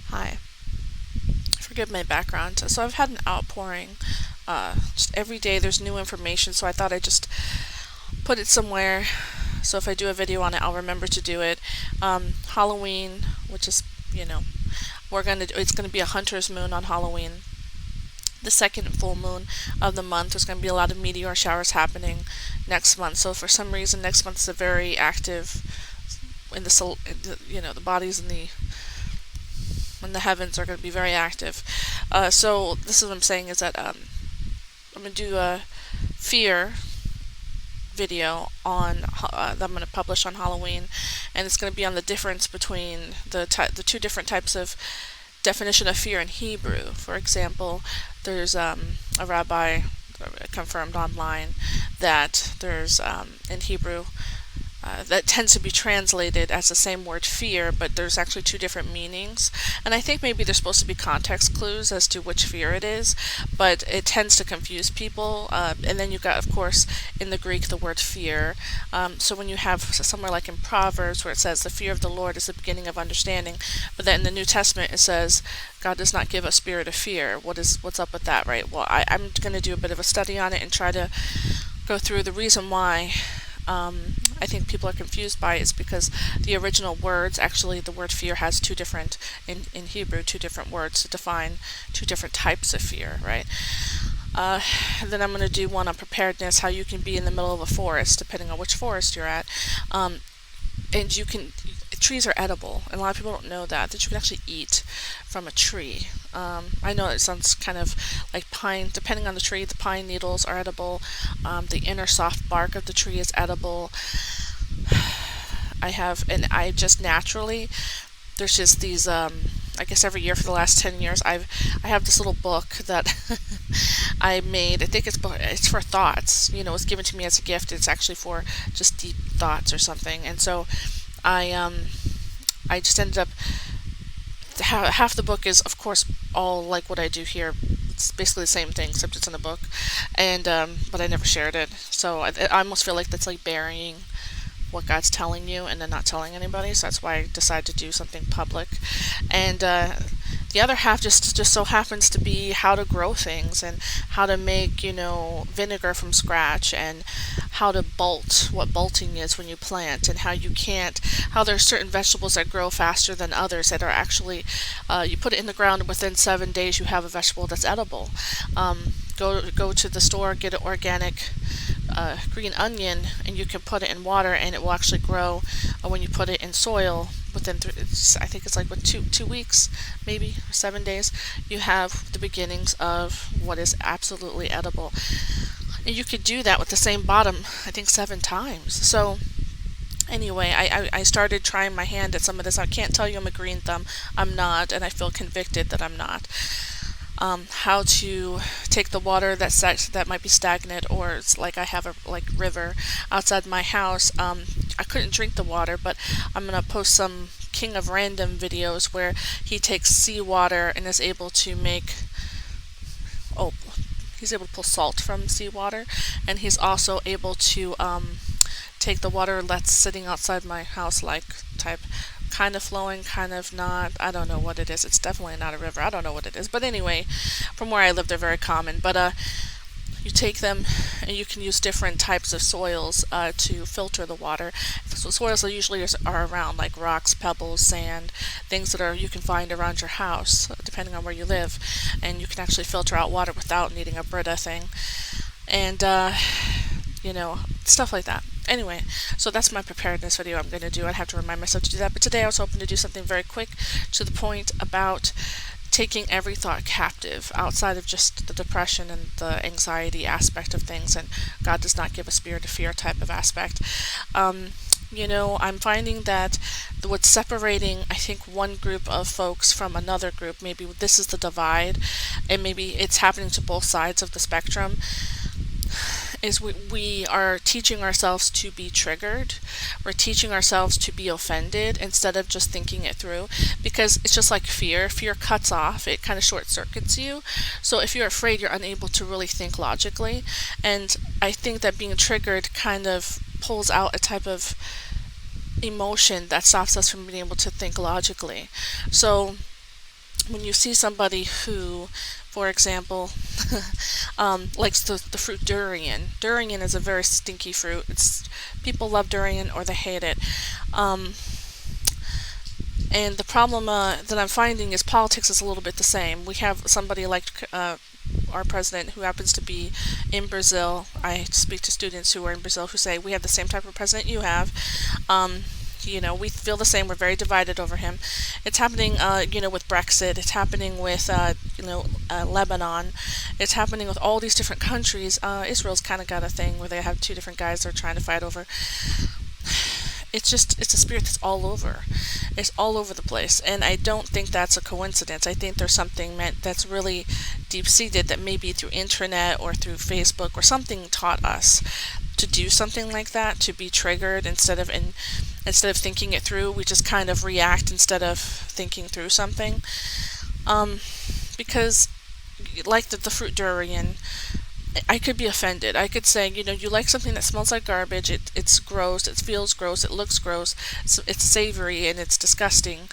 Hi. Forgive my background. So I've had an outpouring. Just every day there's new information, so I thought I'd just put it somewhere. So if I do a video on it, I'll remember to do it. Halloween, which is, you know, it's gonna be a hunter's moon on Halloween. The second full moon of the month. There's going to be a lot of meteor showers happening next month. So for some reason, next month is a very active in the the bodies in the heavens are going to be very active. So this is what I'm saying is that I'm going to do a fear video on that I'm going to publish on Halloween, and it's going to be on the difference between the two different types of definition of fear in Hebrew. For example, there's a rabbi confirmed online that there's in Hebrew that tends to be translated as the same word fear, but there's actually two different meanings. And I think maybe there's supposed to be context clues as to which fear it is, but it tends to confuse people. And then you got, of course, in the Greek, the word fear. So when you have somewhere like in Proverbs where it says the fear of the Lord is the beginning of understanding, but then in the New Testament it says God does not give a spirit of fear. What's up with that, right? Well, I'm going to do a bit of a study on it and try to go through the reason why I think people are confused by it is because the original words, actually the word fear has two different, in Hebrew, two different words to define two different types of fear, right? And then I'm going to do one on preparedness, how you can be in the middle of a forest, depending on which forest you're at. And trees are edible, and a lot of people don't know that you can actually eat from a tree. I know it sounds kind of like pine, depending on the tree, the pine needles are edible. The inner soft bark of the tree is edible. I just naturally, there's just these, I guess every year for the last 10 years, I have this little book that I made. I think it's for thoughts. It's given to me as a gift. It's actually for just deep thoughts or something. And so I just ended up, half the book is of course all like what I do here. It's basically the same thing except it's in a book, and but I never shared it. So I almost feel like that's like burying what God's telling you and then not telling anybody. So that's why I decided to do something public. And the other half just so happens to be how to grow things and how to make vinegar from scratch, and how to bolt, what bolting is when you plant, and how there are certain vegetables that grow faster than others that are actually you put it in the ground and within 7 days you have a vegetable that's edible. Go to the store, get an organic green onion, and you can put it in water and it will actually grow when you put it in soil within I think it's like with 2 weeks, maybe 7 days, you have the beginnings of what is absolutely edible. And you could do that with the same bottom, I think 7 times. So anyway, I started trying my hand at some of this. I can't tell you I'm a green thumb. I'm not, and I feel convicted that I'm not. How to take the water that might be stagnant, or it's like I have a river outside my house. I couldn't drink the water, but I'm gonna post some King of Random videos where he takes seawater and is able to he's able to pull salt from seawater, and he's also able to take the water that's sitting outside my house, like type, kind of flowing, kind of not. I don't know what it is. It's definitely not a river. I don't know what it is. But anyway, from where I live, they're very common. But you take them and you can use different types of soils to filter the water. So soils that usually are around, like rocks, pebbles, sand, things that you can find around your house, depending on where you live. And you can actually filter out water without needing a Brita thing. And stuff like that. Anyway, so that's my preparedness video I'm going to do. I'd have to remind myself to do that. But today I was hoping to do something very quick, to the point, about taking every thought captive outside of just the depression and the anxiety aspect of things, and God does not give a spirit of fear type of aspect. I'm finding that what's separating, I think, one group of folks from another group, maybe this is the divide, and maybe it's happening to both sides of the spectrum, is we are teaching ourselves to be triggered. We're teaching ourselves to be offended instead of just thinking it through, because it's just like fear. Fear cuts off, it kind of short circuits you. So if you're afraid, you're unable to really think logically. And I think that being triggered kind of pulls out a type of emotion that stops us from being able to think logically. So when you see somebody who, for example, likes the fruit durian. Durian is a very stinky fruit. It's people love durian or they hate it. Um, and the problem that I'm finding is politics is a little bit the same. We have somebody like our president who happens to be in Brazil. I speak to students who are in Brazil who say we have the same type of president you have. Um, we feel the same. We're very divided over him. It's happening, with Brexit. It's happening with, Lebanon. It's happening with all these different countries. Israel's kind of got a thing where they have two different guys they're trying to fight over. It's a spirit that's all over. It's all over the place, and I don't think that's a coincidence. I think there's something meant that's really deep-seated that maybe through internet or through Facebook or something taught us to do something like that, to be triggered instead of thinking it through. We just kind of react instead of thinking through something. Because like the fruit durian, I could be offended. I could say, you like something that smells like garbage, it's gross, it feels gross, it looks gross, it's savory, and it's disgusting.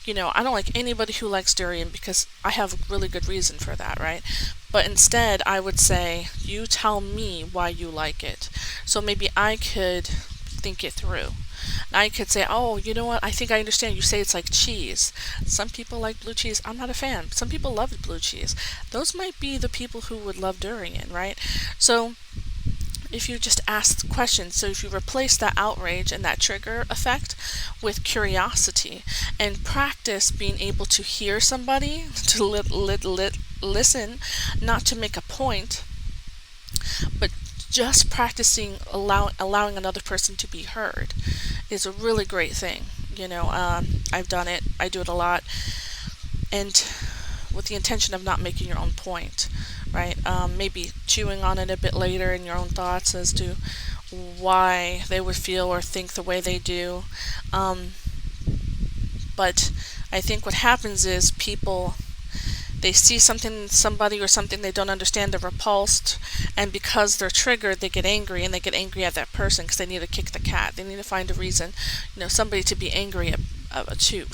I don't like anybody who likes durian because I have a really good reason for that, right? But instead, I would say, you tell me why you like it. So maybe I could think it through. I could say, oh, you know what? I think I understand. You say it's like cheese. Some people like blue cheese. I'm not a fan. Some people love blue cheese. Those might be the people who would love durian, right? So if you just ask questions, so if you replace that outrage and that trigger effect with curiosity and practice being able to hear somebody, to listen, not to make a point, but just practicing allowing another person to be heard is a really great thing. I've done it. I do it a lot, and with the intention of not making your own point, right? Maybe chewing on it a bit later in your own thoughts as to why they would feel or think the way they do. But I think what happens is people, they see somebody or something they don't understand, they're repulsed, and because they're triggered, they get angry, and they get angry at that person because they need to kick the cat. They need to find a reason, somebody to be angry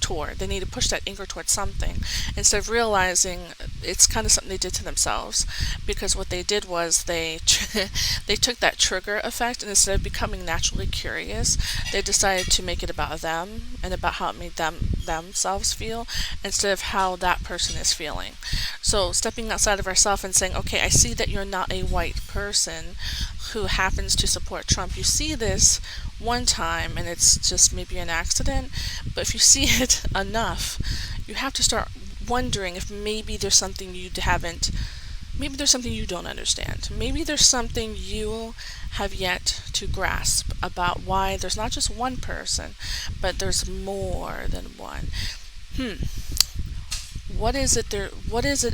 toward. They need to push that anger towards something instead of realizing it's kind of something they did to themselves, because what they did was they took that trigger effect, and instead of becoming naturally curious, they decided to make it about them and about how it made themselves feel instead of how that person is feeling. So stepping outside of ourselves and saying, okay, I see that you're not a white person who happens to support Trump. You see this one time and it's just maybe an accident, but if you see it enough, you have to start wondering if maybe there's something maybe there's something you don't understand. Maybe there's something you have yet to grasp about why there's not just one person, but there's more than one. What is it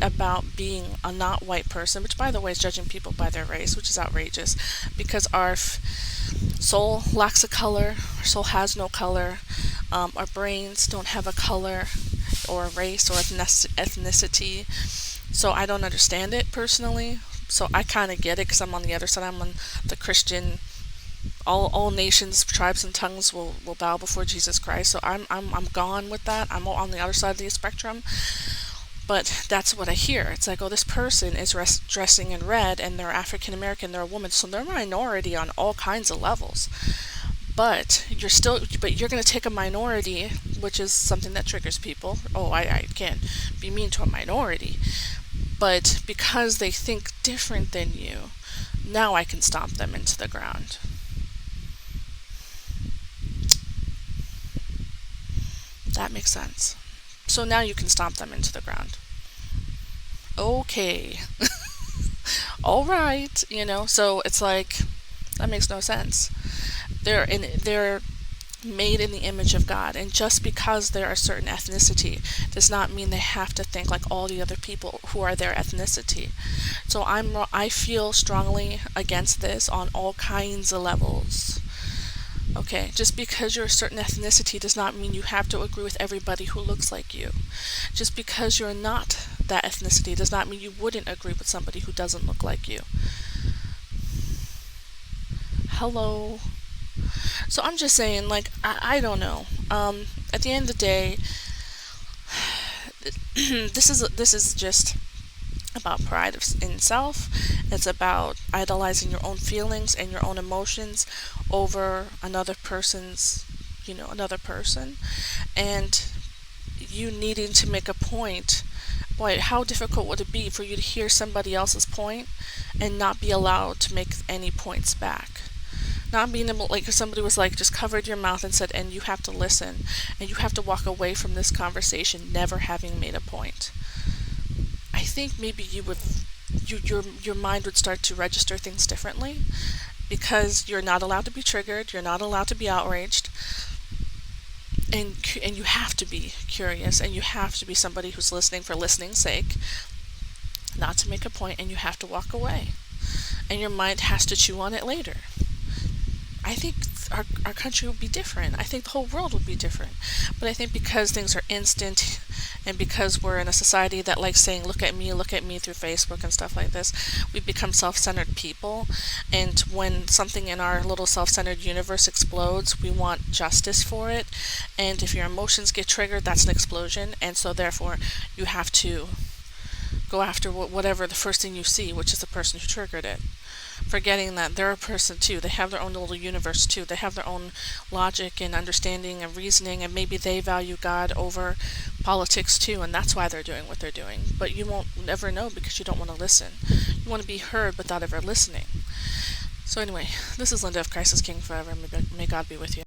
about being a not white person, which by the way is judging people by their race, which is outrageous, because our soul lacks a color, our soul has no color, our brains don't have a color or a race or ethnicity. So I don't understand it personally. So I kind of get it because I'm on the other side. I'm on the Christian. All nations, tribes, and tongues will bow before Jesus Christ. So I'm gone with that. I'm on the other side of the spectrum. But that's what I hear. It's like, oh, this person is dressing in red, and they're African American, they're a woman, so they're a minority on all kinds of levels. But you're going to take a minority, which is something that triggers people. Oh, I can't be mean to a minority. But because they think different than you, now I can stomp them into the ground. That makes sense. So now you can stomp them into the ground. Okay. All right, so it's like, that makes no sense. They're made in the image of God, and just because they're a certain ethnicity does not mean they have to think like all the other people who are their ethnicity. So I feel strongly against this on all kinds of levels. Okay, just because you're a certain ethnicity does not mean you have to agree with everybody who looks like you. Just because you're not that ethnicity does not mean you wouldn't agree with somebody who doesn't look like you. Hello. So I'm just saying, like, I don't know. At the end of the day, This is just about pride in self. It's about idolizing your own feelings and your own emotions over another person, and you needing to make a point. Boy, how difficult would it be for you to hear somebody else's point and not be allowed to make any points back? Not being able, like, if somebody was like, just covered your mouth and said, and you have to listen, and you have to walk away from this conversation never having made a point. I think maybe your mind would start to register things differently, because you're not allowed to be triggered, you're not allowed to be outraged, and you have to be curious, and you have to be somebody who's listening for listening's sake, not to make a point, and you have to walk away. And your mind has to chew on it later. I think our country would be different. I think the whole world would be different. But I think because things are instant, and because we're in a society that likes saying, look at me through Facebook and stuff like this, we become self-centered people. And when something in our little self-centered universe explodes, we want justice for it. And if your emotions get triggered, that's an explosion. And so therefore, you have to go after whatever the first thing you see, which is the person who triggered it. Forgetting that they're a person too. They have their own little universe too. They have their own logic and understanding and reasoning, and maybe they value God over politics too, and that's why they're doing what they're doing. But you won't ever know because you don't want to listen. You want to be heard without ever listening. So anyway, this is Linda of Christ is King Forever. May God be with you.